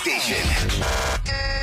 station.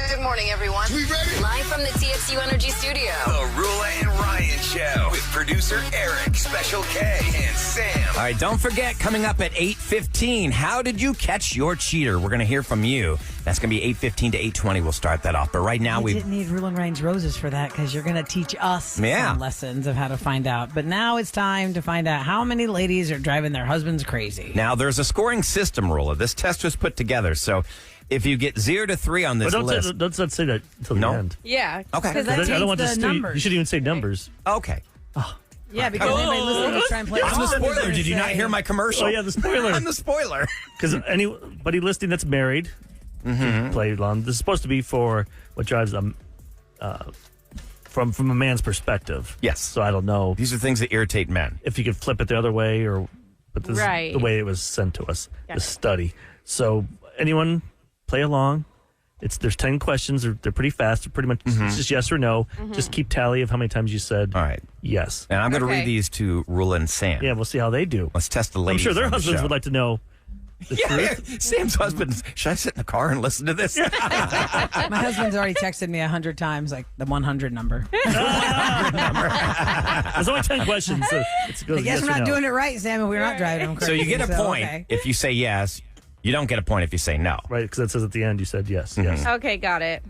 Good morning, everyone. We ready? Live from the TXU Energy Studio. The Rula and Ryan Show with producer Eric, Special K, and Sam. All right, don't forget, coming up at 8:15, how did you catch your cheater? We're going to hear from you. That's going to be 8:15 to 8:20. We'll start that off. But right now, we didn't need Rule and Ryan's Roses for that because you're going to teach us some lessons of how to find out. But now it's time to find out how many ladies are driving their husbands crazy. Now, there's a scoring system, Rula. This test was put together, so if you get 0 to 3 on this list... Let's not say that until the end. Yeah. Okay. Because that I don't want the numbers. You shouldn't even say numbers. Okay. Yeah, because they might listen to try and play. I'm the spoiler. Did you not hear my commercial? Oh, yeah, the spoiler. I'm the spoiler. Because anybody listening that's married can play along. This is supposed to be for what drives them from a man's perspective. Yes. So I don't know These are things that irritate men. if you could flip it the other way but this Right. is the way it was sent to us, the study. So anyone play along. There's 10 questions. They're pretty fast. They're pretty much it's just yes or no. Just keep tally of how many times you said All right. yes. And I'm going to read these to Rula and Sam. Yeah, we'll see how they do. Let's test the I'm ladies sure their on the husbands show. would like to know the truth. Sam's husband. Should I sit in the car and listen to this? My husband's already texted me 100 times, like the 100 number. There's only 10 questions. So it goes I guess yes we're or not no. doing it right, Sam, and we're not driving them So crazy. you get a point okay. if you say yes. You don't get a point if you say no. Right, because it says at the end you said yes. Yes. Okay, got it.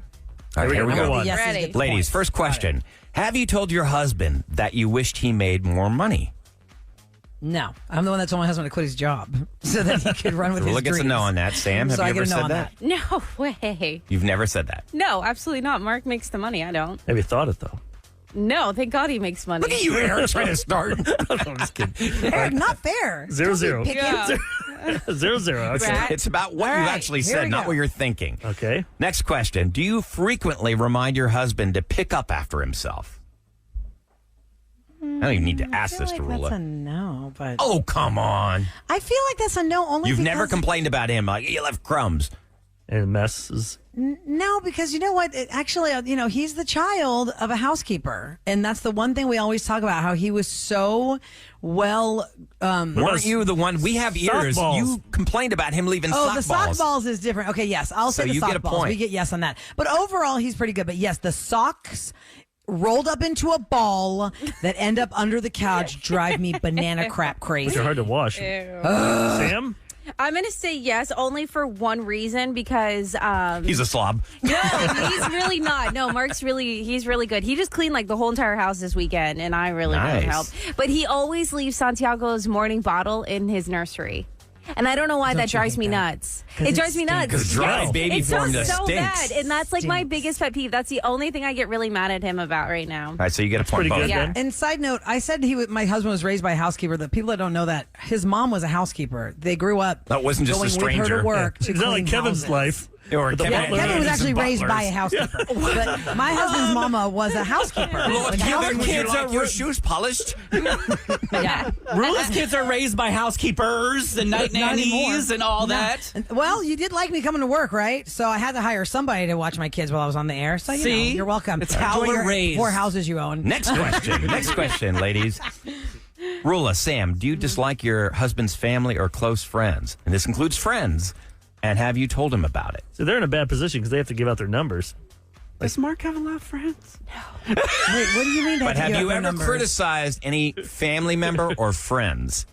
All right, here we Number go. one. Yeses Ready. get the Ladies, points. first Got question. Have you told your husband that you wished he made more money? it. No. I'm the one that told my husband to quit his job so that he could run with his Rula gets a dreams. no on that. Sam, have So you I get ever a no said on that? No way. You've never said that. No, absolutely not. Mark makes the money. I don't. Have you thought it, though? No, thank God he makes money. Look at you, Eric, trying to start. I'm just kidding. Eric, not fair. 0-0. Pick Yeah. 0-0. Okay. Right. It's about what All you right, actually here said, we not go. what you're thinking. Okay. Next question. Do you frequently remind your husband to pick up after himself? I don't even need to ask I feel this to like that's a Rula. no, but Oh, come on. I feel like that's a no only You've because never complained about him. Like, you left crumbs. And messes. No, because you know what? Actually, he's the child of a housekeeper. And that's the one thing we always talk about, how he was so well... Weren't you the one? We have ears. Softballs. You complained about him leaving Oh, sock the sock balls. balls is different. Okay, yes. I'll So say the you sock get a balls. point. We get yes on that. But overall, he's pretty good. But yes, the socks rolled up into a ball that end up under the couch drive me banana crap Which crazy. are hard to wash. Sam? I'm going to say yes only for one reason because He's a slob. no, he's really not. No, he's really good. He just cleaned like the whole entire house this weekend and I really Nice. help. But he always leaves Santiago's morning bottle in his nursery. And I don't know why that you drives hate me that? nuts. 'Cause It it drives me nuts. Because dry Yes. baby It smells formula so stinks. bad, and that's like my Stinks. biggest pet peeve. That's the only thing I get really mad at him about right now. All right, so you get a point Pretty both. good, Yeah. then. And side note, I said my husband was raised by a housekeeper. The people that don't know that, his mom was a housekeeper. They grew up. That wasn't just a going with stranger. her to work. To It's not like clean Kevin's houses. life. Or But the Kevin- butler- Kevin was Some actually raised butlers. by a housekeeper. But my husband's mama was a housekeeper. Well, Like a if your housekeeper. kids are your shoes polished. Yeah. Rula's kids are raised by housekeepers and night Not anymore. nannies and all that. Well, you did like me coming to work, right? So I had to hire somebody to watch my kids while I was on the air. So, See? you're welcome. It's how Enjoy we're your raised. 4 houses you own. Next question. Next question, ladies. Rula, Sam, do you dislike your husband's family or close friends? And this includes friends. And have you told him about it? So they're in a bad position because they have to give out their numbers. Does Mark have a lot of friends? Wait, what do you mean? But have you ever criticized any family member or friends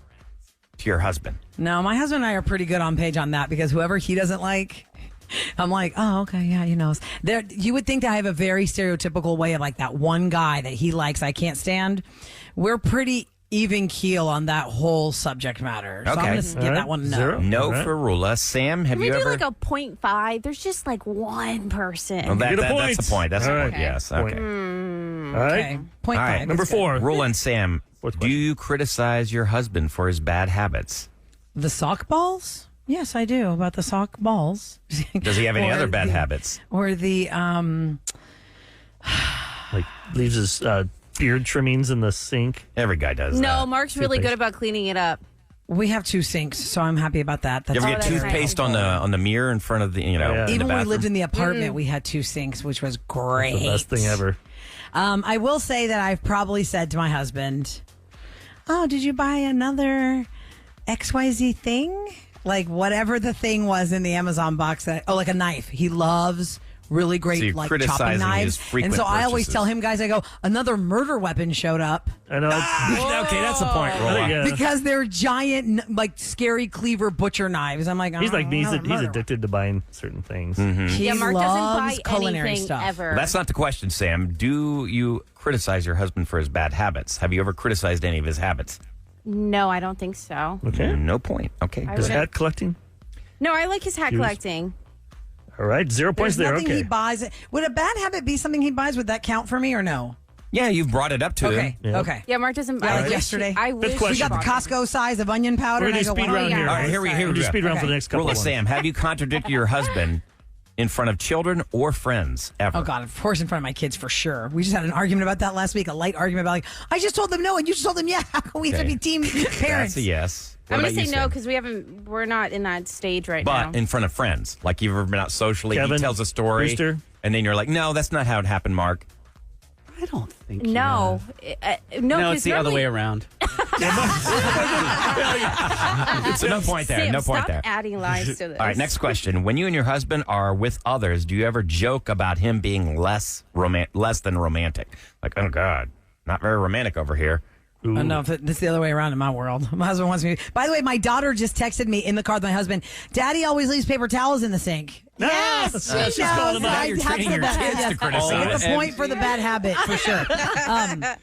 to your husband? No, my husband and I are pretty good on page on that because whoever he doesn't like, I'm like, oh, okay, yeah, he knows. You would think that I have a very stereotypical way of like that one guy that he likes, I can't stand. We're pretty even keel on that whole subject matter. So Okay. I'm going to give All right. that one no. Zero. No All right. for Rula. Sam, have Can we you do ever? like a 0.5? There's just like one person. Well, Get a that's point. the point. That's All the right. point. Yes. Point. Okay. All right. Okay. Point All right. five. Number That's good. 4. Rula and Sam, Fourth do question. you criticize your husband for his bad habits? The sock balls? Yes, I do. About the sock balls. Does he have any Or other bad the- habits? Or the Like leaves his beard trimmings in the sink. Every guy does No, that. Mark's really good about cleaning it up. we have 2 sinks, so I'm happy about that. You ever Oh, get that's right. toothpaste on the mirror in front of the Yeah. in the Even when we bathroom? lived in the apartment, we had 2 sinks, which was great. The best thing ever. I will say that I've probably said to my husband, "Oh, did you buy another XYZ thing?" like whatever the thing was in the Amazon box like a knife. He loves really great So you're like criticizing chopping his knives. frequent And so I always purchases. tell him, guys, I go, another murder weapon showed up I know. Okay, that's the point, I Rolla. think, because they're giant, like scary cleaver butcher knives. I'm like, he's like me. another He's murder addicted to buying certain things. Mm-hmm. He Yeah, Mark doesn't loves buy culinary anything stuff. ever. That's not the question, Sam. Do you criticize your husband for his bad habits? Have you ever criticized any of his habits? No, I don't think so. Okay. No point. Okay. I Does wouldn't- hat collecting? No, I like his hat Shoes. collecting. All right. 0 points There's there. nothing Okay. he buys. Would a bad habit be something he buys? Would that count for me or no? Yeah, you've brought it up to Okay. him. Yeah. Okay. Yeah, Mark doesn't buy. Yeah, like I wish yesterday. he- I wish he question. We got the bought it. Costco size of onion powder. We're and I going to go, speed "Well, round yeah. here. All right, here we We'll do go. speed round for the Okay. next couple Rolla, ones. Sam, have you contradicted your husband in front of children or friends ever? Oh God, of course in front of my kids for sure. We just had an argument about that last week, a light argument about like, I just told them no and you just told them yeah. How can we have to Okay. be team parents? That's a yes. What I'm about gonna you, say no Sam? because we're not in that stage right now. But in front of friends, like you've ever been out socially, Kevin, he tells a story, Brewster? and then you're like, no, that's not how it happened, Mark. I don't think. No, no, No, 'cause it's the other normally- way around. So no point there. Sam, No point stop there. adding lies to this. All right, next question. When you and your husband are with others, do you ever joke about him being less than romantic? Like, oh God, not very romantic over here. I don't know if it's the other way around in my world. My husband wants me. By the way, my daughter just texted me in the car with my husband. Daddy always leaves paper towels in the sink. Yes, she she's calling knows. him out. I You're have training for your that. kids to Yes. criticize. I get the And- point for the bad habit for sure.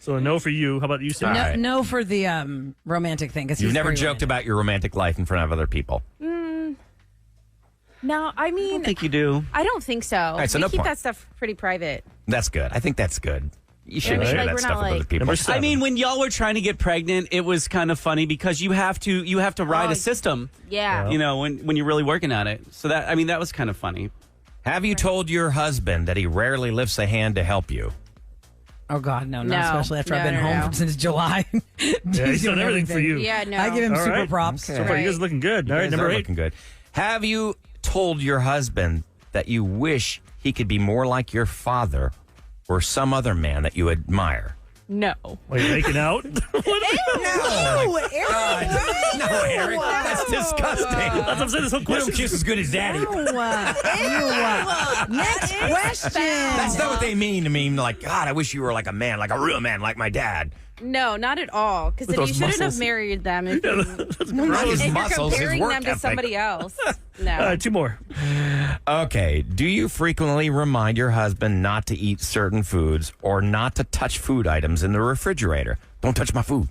So a no for you. How about you, Sam? All right. No for the romantic thing. You've never joked about your romantic life in front of other people. No, I I mean, don't think you do. I don't think so. right, so we no keep point. that stuff pretty private. That's good. I think that's good. You shouldn't Yeah, share like, that we're stuff not with other like- people. Number 7. I mean, when y'all were trying to get pregnant, it was kind of funny because you have to ride Oh, a system. Yeah. You know, when you're really working at it. So that was kind of funny. Have you told your husband that he rarely lifts a hand to help you? Oh God, no, No. not especially after I've No, been no, home no. since July. Yeah, he's done everything for you. Yeah, no. I give him All super right. props. Okay. So far, you guys are looking good. All You right, guys number are 8. looking good. Have you told your husband that you wish he could be more like your father or some other man that you admire? No. Are you making out? No, Eric. No, Eric, that's disgusting. That's what I'm saying. This whole You don't question. kiss as good as daddy. Next question. That's not what they mean to mean. Like, God, I wish you were like a man, like a real man, like my dad. No, not at all. Because With then you those shouldn't muscles. have married them if, Not his if you're muscles, his comparing work them to ethic. somebody else. All No. right, 2 more. Okay. Do you frequently remind your husband not to eat certain foods or not to touch food items in the refrigerator? Don't touch my food.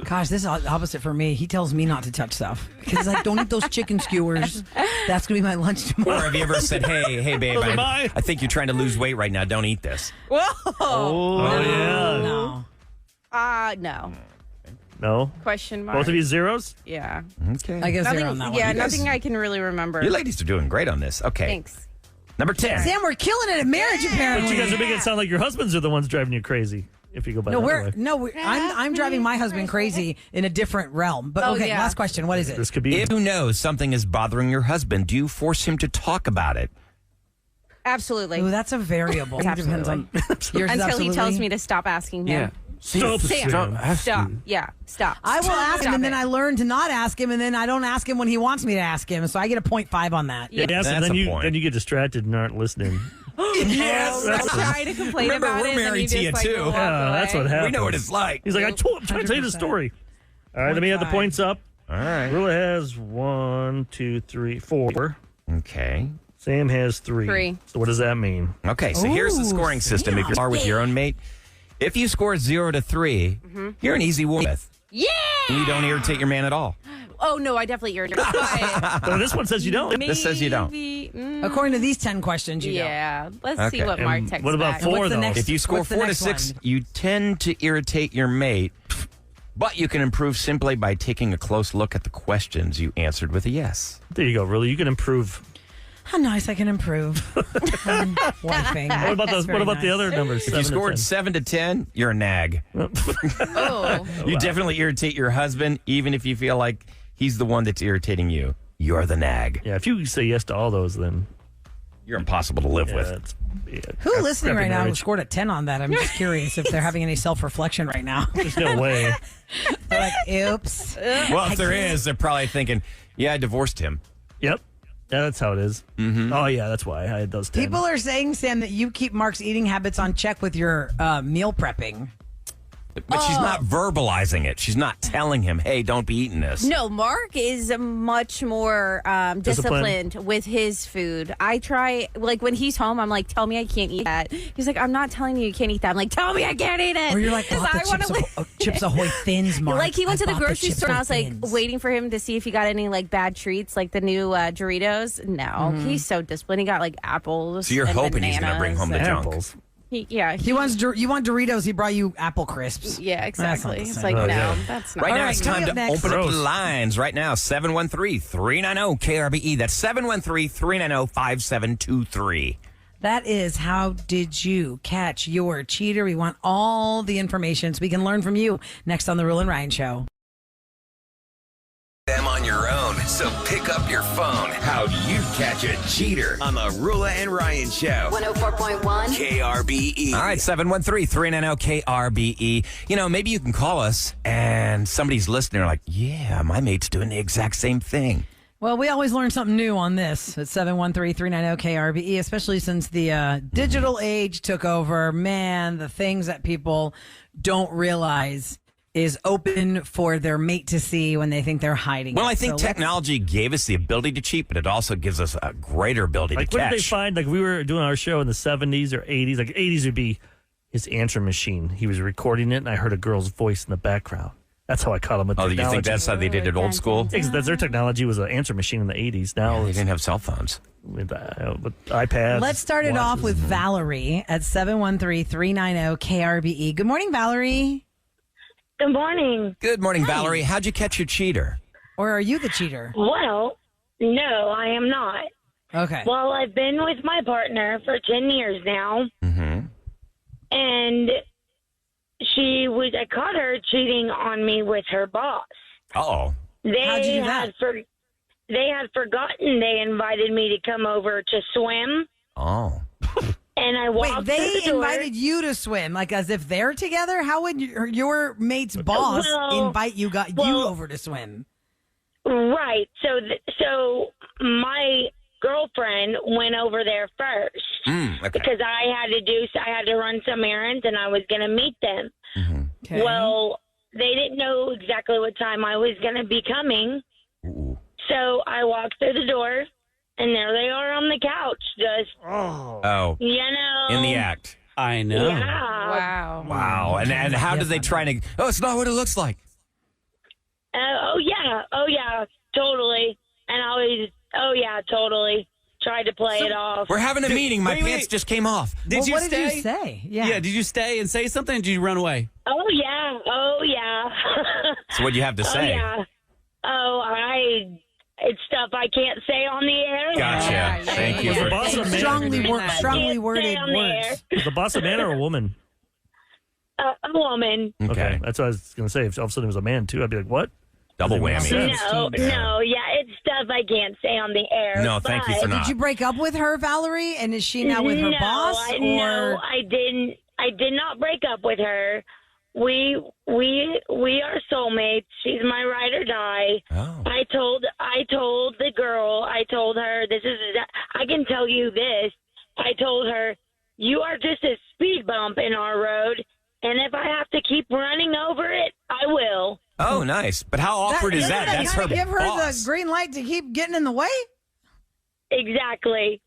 Gosh, this is opposite for me. He tells me not to touch stuff because he's like, don't eat those chicken skewers. That's gonna be my lunch Or tomorrow. have you ever said, hey, babe, Those are mine. I think you're trying to lose weight right now. Don't eat this. Oh, yeah. No. No. No. Question mark. Both of you zeros? Yeah. Okay. I guess Nothing. zero on that Yeah, one. nothing I can really remember. You ladies are doing great on this. Okay. Thanks. Number 10. Sam, we're killing it at marriage But apparently. you guys are making it sound like your husbands are the ones driving you crazy. If you go by No, that way. I'm driving my husband crazy in a different realm. But Oh, okay, yeah. last question. What is it? This could be. If you know something is bothering your husband, do you force him to talk about it? Absolutely. Ooh, that's a variable. It depends on yours. Until he absolutely. tells me to stop asking him. Stop, Sam. Sam. Stop. Yeah. Stop. I will ask him, Stop and then it. I learn to not ask him, and then I don't ask him when he wants me to ask him. So I get a 0.5 on that. Yeah, yes, and That's then a you point. then you get distracted and aren't listening. Yes. I try to complain Remember, about we're it. and then married he to you, just, like, too. walk Yeah, that's away. what happens. We know what it's like. He's like, I'm trying to tell you the 100%. story. All right, let me add the 0.5. points up. All right. Rula has 1, 2, 3, 4. Okay. Sam has 3. 3. So what does that mean? Okay, so here's the Ooh, scoring system. If you are with your own mate, if you score 0 to 3, you're an easy woman. Yeah. You don't irritate your man at all. Oh no, I definitely irritated. Well, this one says you don't. This says you don't. According to these 10 questions, you don't. Yeah. Let's see Okay. what Mark And texts what about back. 4 What's the though? next- If you score What's the 4 to next 6, one? you tend to irritate your mate, but you can improve simply by taking a close look at the questions you answered with a yes. There you go. Really, you can improve. How nice I can improve. Wifing. What about That's the very what about the nice. other numbers? If you scored 7 to 10, you're a nag. Oh. You definitely irritate your husband, even if you feel like he's the one that's irritating you. You're the nag. Yeah, if you say yes to all those, then You're impossible to live with. it's, Who listening crappy right now marriage. scored a 10 on that? I'm just curious if they're having any self-reflection right now. There's no way. They're like, oops. Well, if there is, they're probably thinking, Yeah, I divorced him. Yep. Yeah, that's how it is. Mm-hmm. Oh, yeah, that's why I had those 10. People are saying, Sam, that you keep Mark's eating habits on check with your meal prepping. But she's not verbalizing it. She's not telling him, hey, don't be eating this. No, Mark is much more disciplined with his food. I try, like, when he's home, I'm like, tell me I can't eat that. He's like, I'm not telling you can't eat that. I'm like, tell me I can't eat it. Or you're like, I Chips, Chips Ahoy Thins, Mark. Like, he went to the bought grocery Chips store and I was Ahoy like Thins. waiting for him to see if he got any like bad treats, like the new Doritos. No, he's so disciplined. He got like apples. So you're and hoping he's going to bring home the bananas. junk. Apples. He wants you want Doritos. He brought you apple crisps. Yeah, exactly. That's not the It's same. like, Oh, no, yeah. that's not. Right All now, right, it's time to coming up next. open up the Gross. lines. Right now, 713-390-KRBE. That's 713-390-5723. That is How Did You Catch Your Cheater? We want all the information so we can learn from you next on The Rule and Ryan Show. Them on your own. So pick up your phone. How do you catch a cheater on the Rula and Ryan Show? 104.1. KRBE. All right, 713-390-KRBE. You know, maybe you can call us and somebody's listening like, yeah, my mate's doing the exact same thing. Well, we always learn something new on this at 713-390-KRBE, especially since the digital age took over. Man, the things that people don't realize is open for their mate to see when they think they're hiding. Well, it. I think So technology gave us the ability to cheat, but it also gives us a greater ability Like, to what did they catch. find? Like, we were doing our show in the 70s or 80s. Like, 80s would be his answer machine. He was recording it, and I heard a girl's voice in the background. That's how I caught him with Oh, you technology. think that's how they did it old school? That's their technology was an answer machine in the 80s. Now They it's didn't have cell phones. with iPads. Let's start it off with Valerie at 713-390-KRBE. Good morning, Valerie. Good morning. Good morning, Valerie. How'd you catch your cheater? Or are you the cheater? Well, no, I am not. Okay. Well, I've been with my partner for 10 years now, Mm-hmm. and I caught her cheating on me with her boss. Uh-oh. How'd you do that? They had forgotten they invited me to come over to swim, Oh. and I walked Wait, through they the door. invited you to swim, like as if they're together? How would your mate's boss Well, invite you over to swim? Right. So my girlfriend went over there first. Okay. Because I had to run some errands and I was going to meet them. Okay. Well, they didn't know exactly what time I was going to be coming. Ooh. So I walked through the door and there they are on the couch, just, Oh. you know. In the act. I know. Yeah. Wow. Wow. And how did they try to... Oh, it's not what it looks like. Oh, yeah. Totally. And I was, totally. Tried to play it off. We're having a meeting. My wait. pants just came off. Did Well, you what stay? did you say? Yeah. Yeah, did you stay and say something, or did you run away? Oh, yeah. So what'd you have to say? Oh, yeah. It's stuff I can't say on the air. Gotcha. Yeah, Thank you Was for... the boss a man? Strongly worded Stay on the air. words. Was the boss a man or a woman? A woman. Okay. That's what I was going to say. If all of a sudden it was a man, too, I'd be like, what? Double whammy. Sense. No, it's stuff I can't say on the air. No, thank you for but- not. Did you break up with her, Valerie? And is she now with her boss? No, I didn't. I did not break up with her. We are soulmates. She's my ride or die. Oh. I told the girl. I told her this is. I can tell you this. I told her you are just a speed bump in our road, and if I have to keep running over it, I will. Oh, nice. But how awkward is that? Doesn't That's her give her boss. the green light to keep getting in the way? Exactly.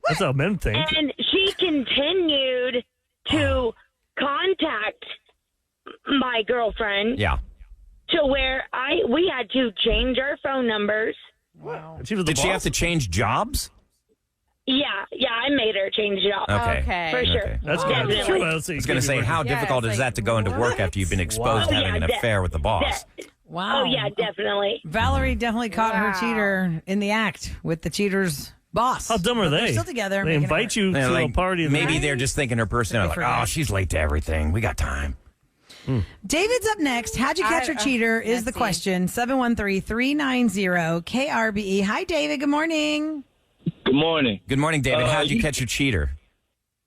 That's how men think. And she continued to contact my girlfriend Yeah. to where we had to change our phone numbers. She was the Did she boss? have to change jobs? Yeah, I made her change it up. Okay. For sure. Okay. That's good. Definitely. I I was going to say, how difficult is that to go into work after you've been exposed to Wow. having an Yeah, affair with the boss? Wow. Oh, yeah, definitely. Valerie definitely caught her Wow. cheater in the act with the cheater's boss. How dumb are But they? They're still together. They making it invite work. you Yeah, to like, a party. And maybe they're just thinking her personality, like, forget. oh, she's late to everything. We got time. David's up next. How'd you catch your cheater is the let's see. question. 713-390-KRBE. Hi, David. Good morning. Good morning. Good morning, David. How'd you catch your cheater?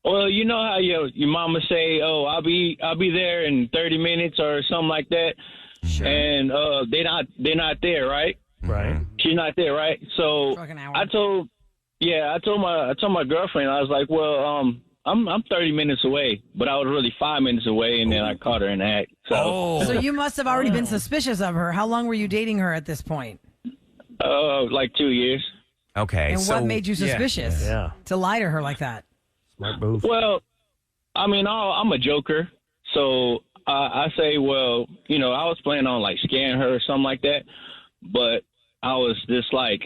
Well, you know how your mama say, "Oh, I'll be there in 30 minutes" or something like that, and they're not there, right? Right. she's not there, right? So For like an hour. I told my girlfriend, I was like, well, I'm 30 minutes away, but I was really 5 minutes away, and then I caught her in the act. So, So you must have already been suspicious of her. How long were you dating her at this point? like 2 years. Okay. And so what made you suspicious Yeah. to lie to her like that? Smart move. Well, I mean, I'm a joker, so I say, well, you know, I was planning on like scaring her or something like that, but I was just like,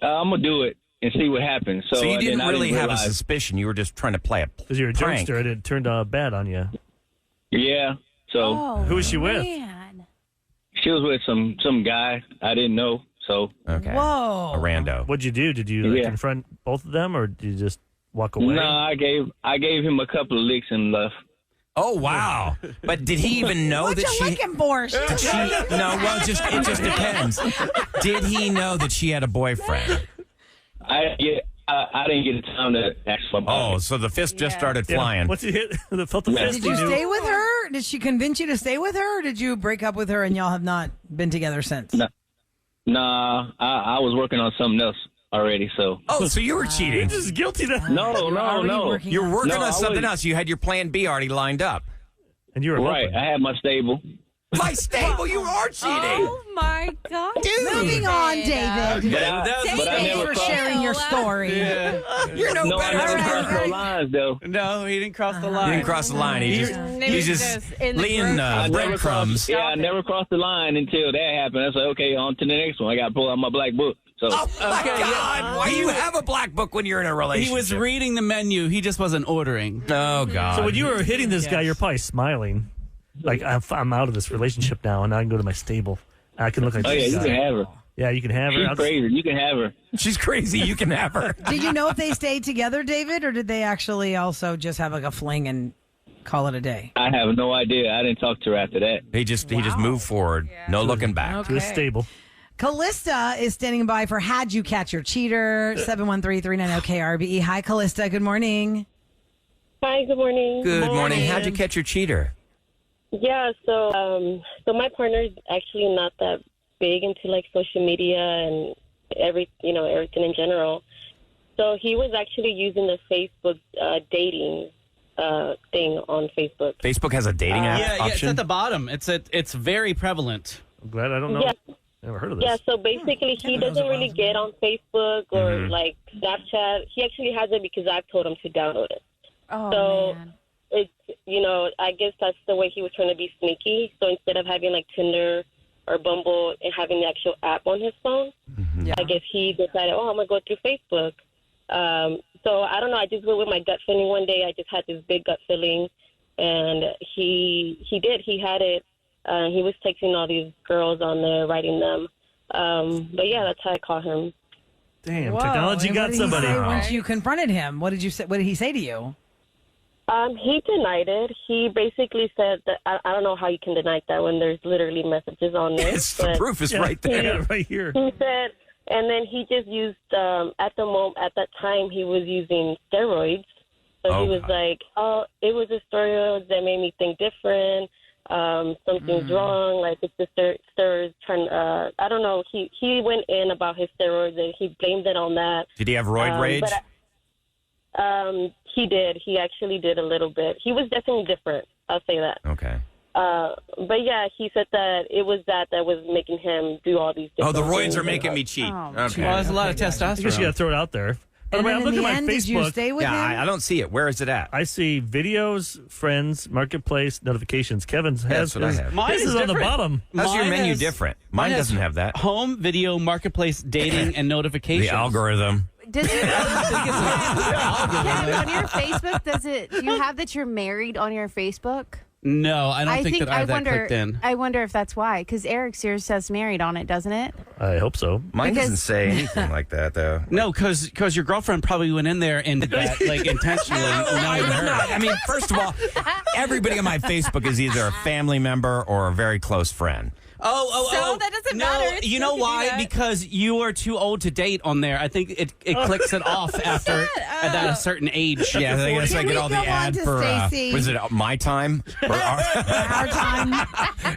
I'm gonna do it and see what happens. So, you and didn't then I really have a realize- suspicion. You were just trying to play a Because you're a prank. jokester and it turned bad on you. Yeah. So Oh, Who was she with? man. she was with some guy I didn't know. So Okay. Whoa. A rando. What'd you do? Did you like, Yeah. confront both of them, or did you just walk away? no, I gave him a couple of licks and left. Oh wow! But did he even know What that you she? looking for? Did she? No. Well, it just depends. Did he know that she had a boyfriend? I didn't get the time to ask my Oh, so the fist just started Yeah. flying. Once you hit the felt the Yeah. fist, Did you knew. stay with her? Did she convince you to stay with her? Or did you break up with her and y'all have not been together since? No. Nah, I was working on something else already. So Oh, so you were cheating. You're just guilty now. no. You were working No, I on something wasn't. else. You had your plan B already lined up. And you were Right, hoping. I had my stable. My stable, you are cheating. Oh my God. Moving on, David. But I Thanks never for crossed. sharing your story. You're no No, I better never than crossed her. no lines though. No, he didn't cross the He line. didn't cross the line. He just, Maybe he's just just in the laying I never breadcrumbs. crossed. Yeah, I never crossed the line until that happened. I said, okay, on to the next one. I got to pull out my black book. So Oh my Okay, God! Why do you have a black book when you're in a relationship? He was reading the menu. He just wasn't ordering. Oh God! So when you were hitting this guy, you're probably smiling. Like, I'm out of this relationship now, and I can go to my stable. I can look like oh yeah, this you guy. can have her. Yeah, you can have her. She's I'll- crazy. You can have her. She's crazy. You can have her. Did you know if they stayed together, David, or did they actually also just have like a fling and call it a day? I have no idea. I didn't talk to her after that. He just moved forward. No looking back. To the stable. Callista is standing by for Had You Catch Your Cheater, 713-390-KRBE. Hi, Callista. Good morning. Hi, good morning. Good morning. How'd you catch your cheater? Yeah, so my partner is actually not that big into like social media and everything in general. So he was actually using the Facebook dating thing on Facebook. Facebook has a dating app Yeah, it's option. at the bottom. It's very prevalent. I'm glad I don't know. Yeah. Never heard of this. Yeah, so basically he doesn't really get on Facebook or like Snapchat. He actually has it because I've told him to download it. Oh, So man. it's, I guess that's the way he was trying to be sneaky. So instead of having like Tinder or Bumble and having the actual app on his phone, I guess he decided, I'm going to go through Facebook. So I don't know. I just went with my gut feeling one day. I just had this big gut feeling. And he did. He had it. He was texting all these girls on there, writing them. But yeah, that's how I caught him. Damn, Whoa, technology and got what did somebody. He say once you confronted him, what did you say? What did he say to you? He denied it. He basically said that I don't know how you can deny that when there's literally messages on there. It's the but proof is right there. Yeah, right here. He said, and then he just used at that time he was using steroids. So Oh, he was God. like, it was the steroids that made me think different. Something's wrong. Like it's the steroids trying. I don't know. He went in about his steroids and he blamed it on that. Did he have roid rage? He did. He actually did a little bit. He was definitely different. I'll say that. Okay. But yeah, he said that it was that was making him do all these. Oh, the different roids things. are making me cheat. Oh, Okay. Well, there's a lot of I guess you testosterone. got to throw it out there. By the And way, then I'm in looking the at my end, did you Facebook. stay with Yeah, him? I don't see it. Where is it at? I see videos, friends, marketplace, notifications. Kevin's has That's what I his- have. Mine This is is on the different. bottom. How's your Mine menu has- different? Mine has doesn't have that. Home, video, marketplace, dating, and notifications. The algorithm. Does it, Kevin, on your Facebook, do you have that you're married on your Facebook? No, I don't think that I have that wonder. clicked in. I wonder if that's why, because Eric's yours says married on it, doesn't it? I hope so. Mine Because- doesn't say anything like that, though. No, because your girlfriend probably went in there and did that like intentionally. knowing her. I mean, first of all, everybody on my Facebook is either a family member or a very close friend. So that doesn't no, matter. It's you still know could do why? that. Because you are too old to date on there. I think it clicks it off after at that a certain age. Yeah, I guess I Can get we all the go on ad to for, Stacey? was it My Time? Or Our time.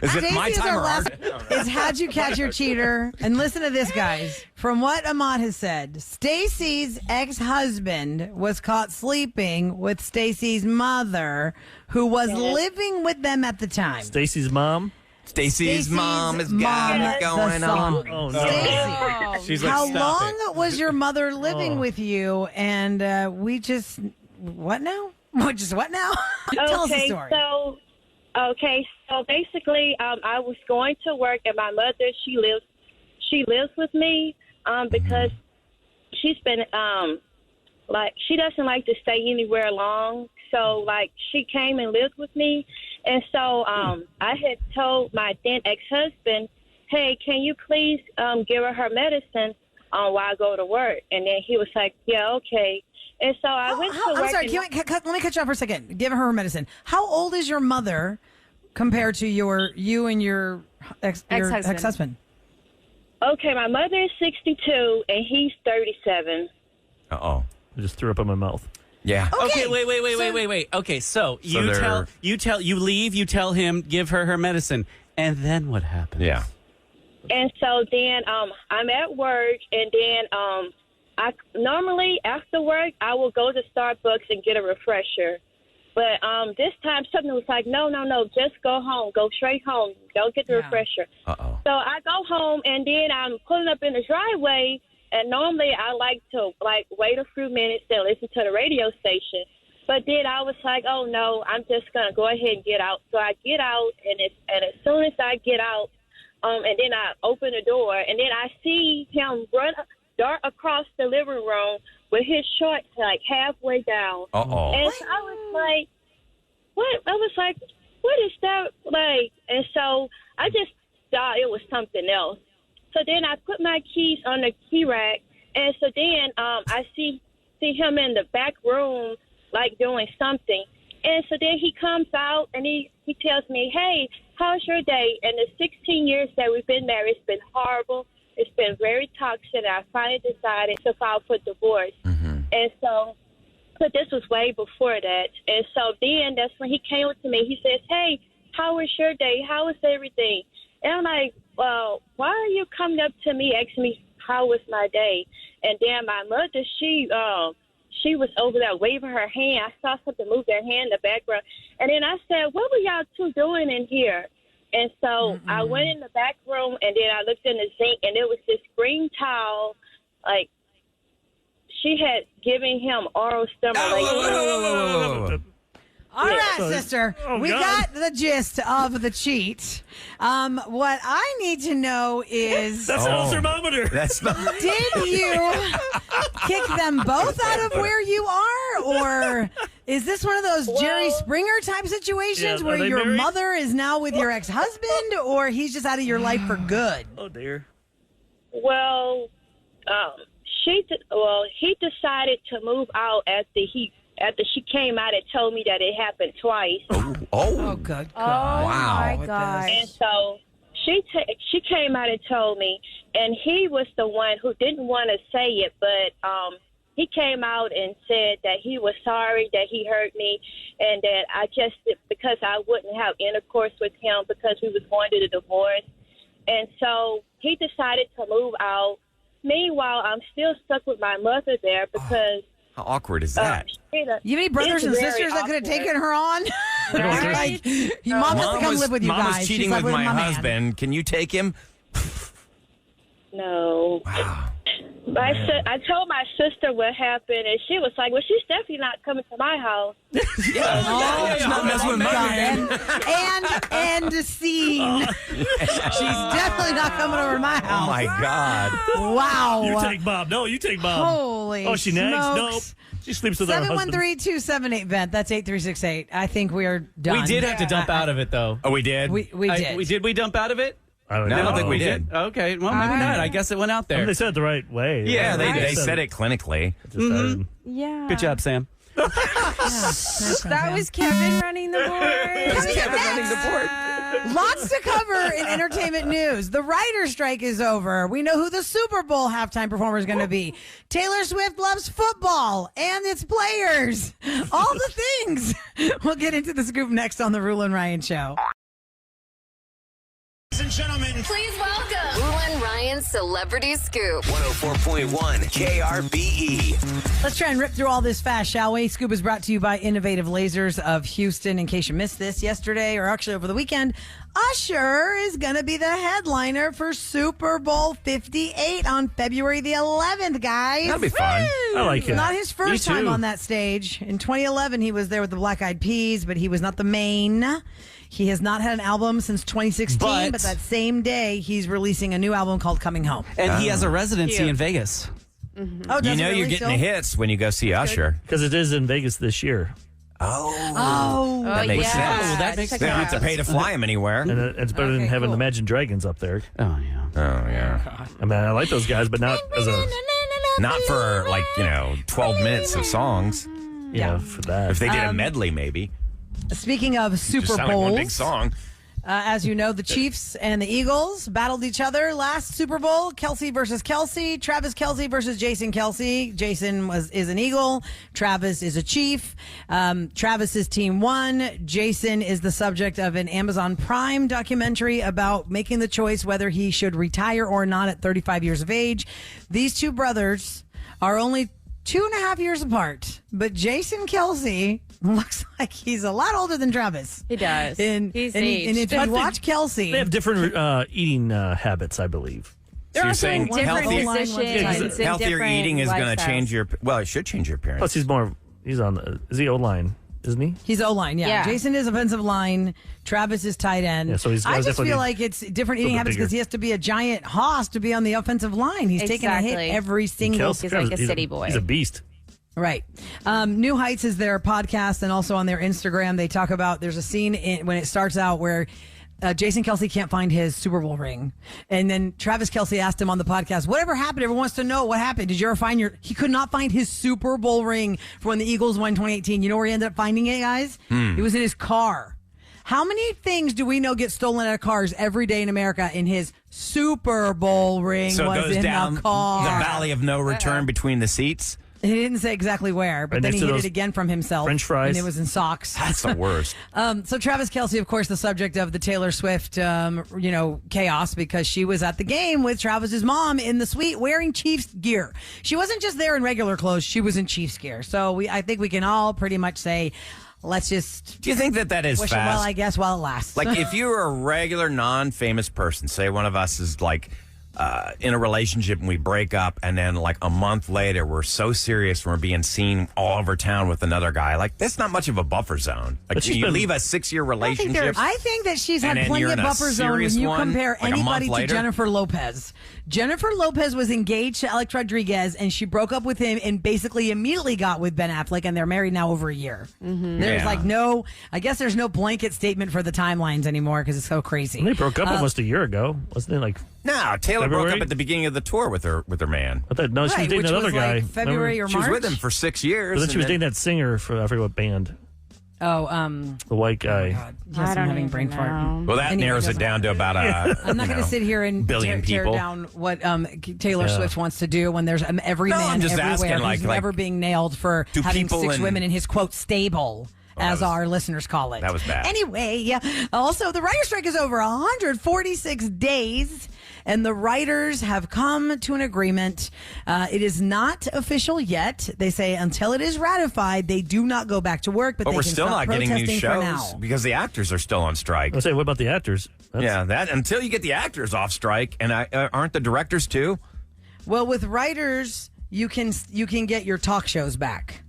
Is it My Stacey is Time our or last. Is How'd You Catch Your Cheater? And listen to this, guys. From what Ahmad has said, Stacey's ex-husband was caught sleeping with Stacey's mother, who was living with them at the time. Stacey's mom. Stacey's mom has got it going on. Oh no. Stacey, She's like, how "Stop long it." was your mother living with you? And we just, what now? Just what now? Tell us the story. So basically, I was going to work, and my mother, she lives with me because she's been she doesn't like to stay anywhere long. So she came and lived with me, and so I had told my then ex-husband, hey, can you please give her medicine while I go to work? And then he was like, yeah, okay. And so I went to work. I'm sorry, let me cut you off for a second. Give her medicine. How old is your mother compared to you and your ex-husband? Okay, my mother is 62 and he's 37. Uh-oh. I just threw up in my mouth. Yeah. Okay, wait. Okay, so you leave, you tell him, give her medicine, and then what happens? Yeah. And so then I'm at work, and then I normally after work I will go to Starbucks and get a refresher. But this time something was like, no, just go home, go straight home, don't get the refresher. Uh-oh. So I go home, and then I'm pulling up in the driveway, and normally I like to wait a few minutes and listen to the radio station. But then I was like, oh no, I'm just gonna go ahead and get out. So I get out, and as soon as I get out, and then I open the door, and then I see him dart across the living room with his shorts halfway down. Uh-oh. And so I was like, what? I was like, what is that like? And so I just thought it was something else. So then I put my keys on the key rack, and so then I see him in the back room doing something. And so then he comes out, and he tells me, hey, how's your day? And the 16 years that we've been married, it's been horrible. It's been very toxic. I finally decided to file for divorce. Mm-hmm. And so, but this was way before that. And so then that's when he came up to me. He says, hey, how was your day? How was everything? And I'm like, well, why are you coming up to me asking me how was my day? And then my mother, she was over there waving her hand. I saw something move their hand in the background. And then I said, what were y'all two doing in here? And so I went in the back room, and then I looked in the sink, and it was this green towel. She had given him oral stimulation. All right, sister. We got the gist of the cheat. What I need to know is... That's no thermometer. That's not... Did you kick them both out of where you are? Or is this one of those Jerry Springer type situations where your married? mother is now with your ex-husband, or he's just out of your life for good? Oh, dear. Well, he decided to move out after she came out and told me that it happened twice. Oh, good God. Oh, Wow. my gosh. And so she came out and told me, and he was the one who didn't want to say it, but he came out and said that he was sorry that he hurt me, and that I just, because I wouldn't have intercourse with him because we was going to the divorce. And so he decided to move out. Meanwhile, I'm still stuck with my mother there because... How awkward is that? You have any brothers and sisters that could have taken her on? Mom has to come live with you Mom guys. was cheating She's with my man. husband. Can you take him? No. Wow. I told my sister what happened, and she was like, well, she's definitely not coming to my house. She's not messing with mine. And scene. She's definitely not coming over to my house. Oh, my God. Wow. You take Bob. No, you take Bob. Holy Oh, she nags? smokes. Nope. She sleeps with her husband. 713-278-VENT. That's 8368. I think we are done. We did have to dump out of it, though. Oh, we did? We did. Did we dump out of it? I don't No, know. I don't think we did. Okay, well, maybe not. I guess it went out I there. mean, they said it the right way. Yeah, Right? they said it clinically. Yeah. Good job, Sam. That was Kevin running the board. Kevin running the board. Lots to cover in entertainment news. The writer's strike is over. We know who the Super Bowl halftime performer is going to be. Taylor Swift loves football and its players. All the things. We'll get into the scoop next on the Rule and Ryan Show. Ladies and gentlemen, Please welcome Rule and Ryan's Celebrity Scoop. 104.1 KRBE. Let's try and rip through all this fast, shall we? Scoop is brought to you by Innovative Lasers of Houston. In case you missed this yesterday or actually over the weekend, Usher is going to be the headliner for Super Bowl 58 on February the 11th, guys. That'll be fun. I like it. Not his first time on that stage. In 2011, he was there with the Black Eyed Peas, but he was not the main. He has not had an album since 2016, but that same day, he's releasing a new album called Coming Home. And he has a residency in Vegas. Mm-hmm. Oh, you know you're getting the hits when you go see Usher. Because it is in Vegas this year. Oh, that makes sense. Well, that makes They don't have to pay to fly him anywhere. And it's better than having Imagine Dragons up there. Oh, yeah. Oh, yeah. I mean, I like those guys, but not as a... Not for, 12 minutes of songs. Yeah, for that. If they did a medley, maybe. Speaking of Just Super sound like one big Bowls, song. as you know, the Chiefs and the Eagles battled each other last Super Bowl. Kelsey versus Kelsey. Travis Kelsey versus Jason Kelsey. Jason is an Eagle. Travis is a Chief. Travis's team won. Jason is the subject of an Amazon Prime documentary about making the choice whether he should retire or not at 35 years of age. These two brothers are only 2.5 years apart, but Jason Kelsey looks like he's a lot older than Travis. He does. He's aged. And if you watch Kelsey, They have different eating habits, I believe. So you're saying different positions, healthier different eating is going to lifestyles. change your... Well, it should change your appearance. Plus, is he O-line, isn't he? he's O-line, yeah. Jason is offensive line. Travis is tight end. Yeah, so he's I just definitely feel like it's different a eating little habits bigger. because he has to be a giant hoss to be on the offensive line. He's taking a hit Exactly. every single... Kelsey, He's like a Travis, city boy. He's a beast. Right. New Heights is their podcast, and also on their Instagram, they talk about there's a scene when it starts out where Jason Kelsey can't find his Super Bowl ring. And then Travis Kelsey asked him on the podcast, whatever happened? Everyone wants to know what happened. Did you ever find he could not find his Super Bowl ring for when the Eagles won 2018. You know where he ended up finding it, guys? It was in his car. How many things do we know get stolen out of cars every day in America? In his Super Bowl ring So it was goes in down the car. the valley of no return between the seats. He didn't say exactly where, but Right then next he to hid those it again from himself. French fries. And it was in socks. That's the worst. So Travis Kelsey, of course, the subject of the Taylor Swift, chaos because she was at the game with Travis's mom in the suite wearing Chiefs gear. She wasn't just there in regular clothes; she was in Chiefs gear. So I think we can all pretty much say, let's just. Do you think that is wish fast? it well, I guess, while it lasts. Like, if you were a regular, non-famous person, say one of us is like in a relationship and we break up, and then like a month later we're so serious and we're being seen all over town with another guy. Like, that's not much of a buffer zone. Like, But she's you been- leave a 6-year relationship. I think that she's And had then plenty you're of in a buffer zone when serious you one, compare like a month anybody to later? Jennifer Lopez. Jennifer Lopez was engaged to Alex Rodriguez, and she broke up with him and basically immediately got with Ben Affleck, and they're married now over a year. There's Yeah. I guess there's no blanket statement for the timelines anymore because it's so crazy. And they broke up almost a year ago, wasn't it? Like, No, Taylor broke February? up at the beginning of the tour with her man. I thought, no, she was Right, dating which that other was guy. like February Remember? or She was March? with him for 6 years. But then she was and dating that singer for I forget what band, Oh, the white guy. yes, I I'm don't having even brain fart. know. Well, that Anyway, narrows it doesn't down to about I'm not going to sit here and billion tear people. down what Taylor Yeah. Swift wants to do when there's every No, man I'm just everywhere asking, who's like, never being nailed for do having people 6 in- women in his, quote, stable, as our listeners call it. That was bad. Anyway, also, the writer's strike is over 146 days, and the writers have come to an agreement. It is not official yet. They say until it is ratified, they do not go back to work, but But they we're can still stop not getting new protesting for shows now. because the actors are still on strike. I say, what about the actors? Yeah, that until you get the actors off strike, and aren't the directors too? Well, with writers, you can get your talk shows back.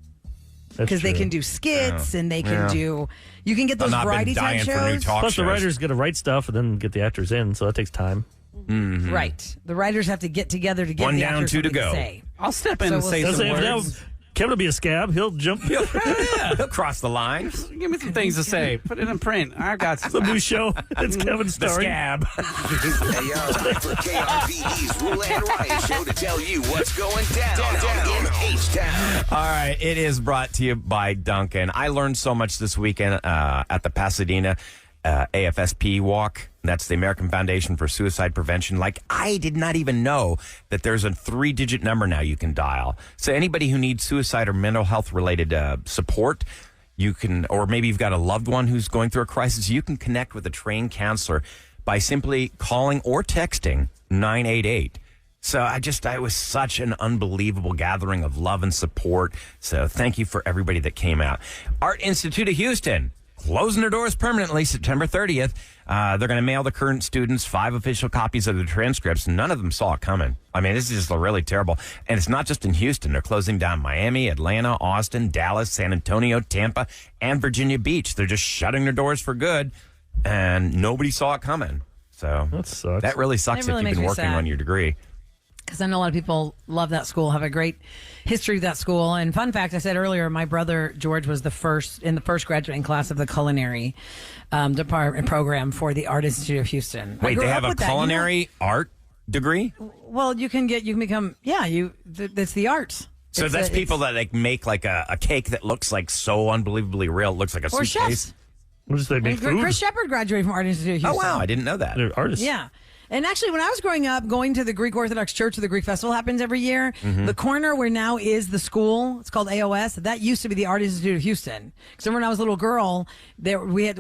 That's Because they true. can do skits and they can Yeah. you can get those I've not variety been type dying for new shows. talk Plus, the shows. writers got to write stuff and then get the actors in, so that takes time. Right. The writers have to get together to get One the down, actors 2 to something go. say. I'll step in So and we'll say see. Let's some say if now words. Kevin will be a scab, he'll jump. Yeah, he'll cross the line. Give me some things to say. Put it in print. I got The some. new show. It's Kevin's The story. scab. Hey, yo, time for KRBE's Rule and Ryan show to tell you what's going down in H-Town. All right, it is brought to you by Duncan. I learned so much this weekend at the Pasadena AFSP walk. That's the American Foundation for Suicide Prevention. Like, I did not even know that there's a 3-digit number now you can dial. So anybody who needs suicide or mental health related support, you can, or maybe you've got a loved one who's going through a crisis, you can connect with a trained counselor by simply calling or texting 988. So it was such an unbelievable gathering of love and support. So thank you for everybody that came out. Art Institute of Houston, closing their doors permanently September 30th. They're going to mail the current students 5 official copies of the transcripts. None of them saw it coming. I mean, this is just really terrible. And it's not just in Houston. They're closing down Miami, Atlanta, Austin, Dallas, San Antonio, Tampa, and Virginia Beach. They're just shutting their doors for good. And nobody saw it coming. So that sucks. That really sucks if you've been working on your degree. Because I know a lot of people love that school, have a great history of that school. And fun fact, I said earlier, my brother George was in the first graduating class of the culinary department program for the Art Institute of Houston. Wait, they have a culinary art degree? Well, you can become, it's the arts. So that's people that make like a cake that looks like so unbelievably real. It looks like a or suitcase. Chefs. What does they make food? Chris Shepard graduated from Art Institute of Houston. Oh, wow. I didn't know that. They're artists. Yeah. And actually, when I was growing up, going to the Greek Orthodox Church, the Greek Festival happens every year. Mm-hmm. The corner where now is the school, it's called AOS. That used to be the Art Institute of Houston. Because when I was a little girl, we had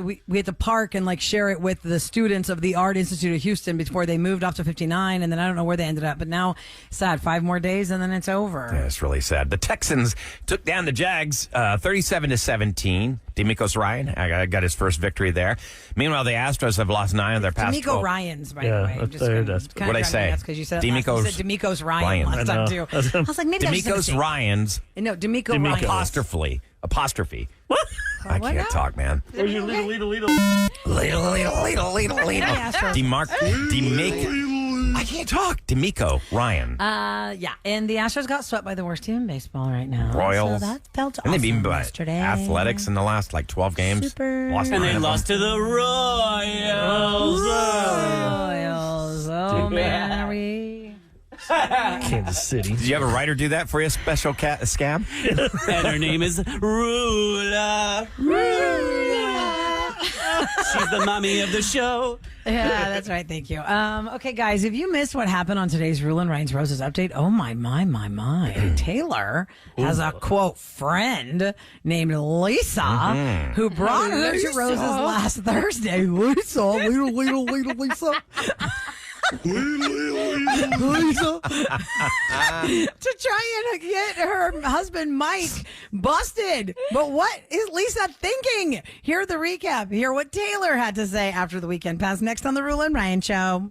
to park and like share it with the students of the Art Institute of Houston before they moved off to 59. And then I don't know where they ended up. But now, sad, 5 more days and then it's over. Yeah, it's really sad. The Texans took down the Jags 37-17. D'Amico's Ryan got his first victory there. Meanwhile, the Astros have lost 9 of their past 12. D'Amico Ryans, by the way. What'd I say? Because you said D'Amico's Ryan last time, too. I was like, maybe D'Amico's Ryans. No, D'Amico Ryan. Apostrophe. What? I can't talk, man. Where's your Lidl? I can't talk. D'Amico Ryan. Yeah, and the Astros got swept by the worst team in baseball right now. Royals. So that felt and awesome they beat yesterday. Athletics in the last 12 games. Super. And they lost to the Royals. Oh, man. Kansas City. Did you have a writer do that for you, special scab? And her name is Rula. She's the mommy of the show. Yeah, that's right. Thank you. Okay, guys, if you missed what happened on today's Rule and Ryan's Roses update, oh my. Taylor has a, quote, friend named Lisa who brought her to Roses last Thursday. Lisa. Lisa. To try and get her husband Mike busted. But what is Lisa thinking? Hear the recap. Hear what Taylor had to say after the weekend pass next on the Rule and Ryan Show.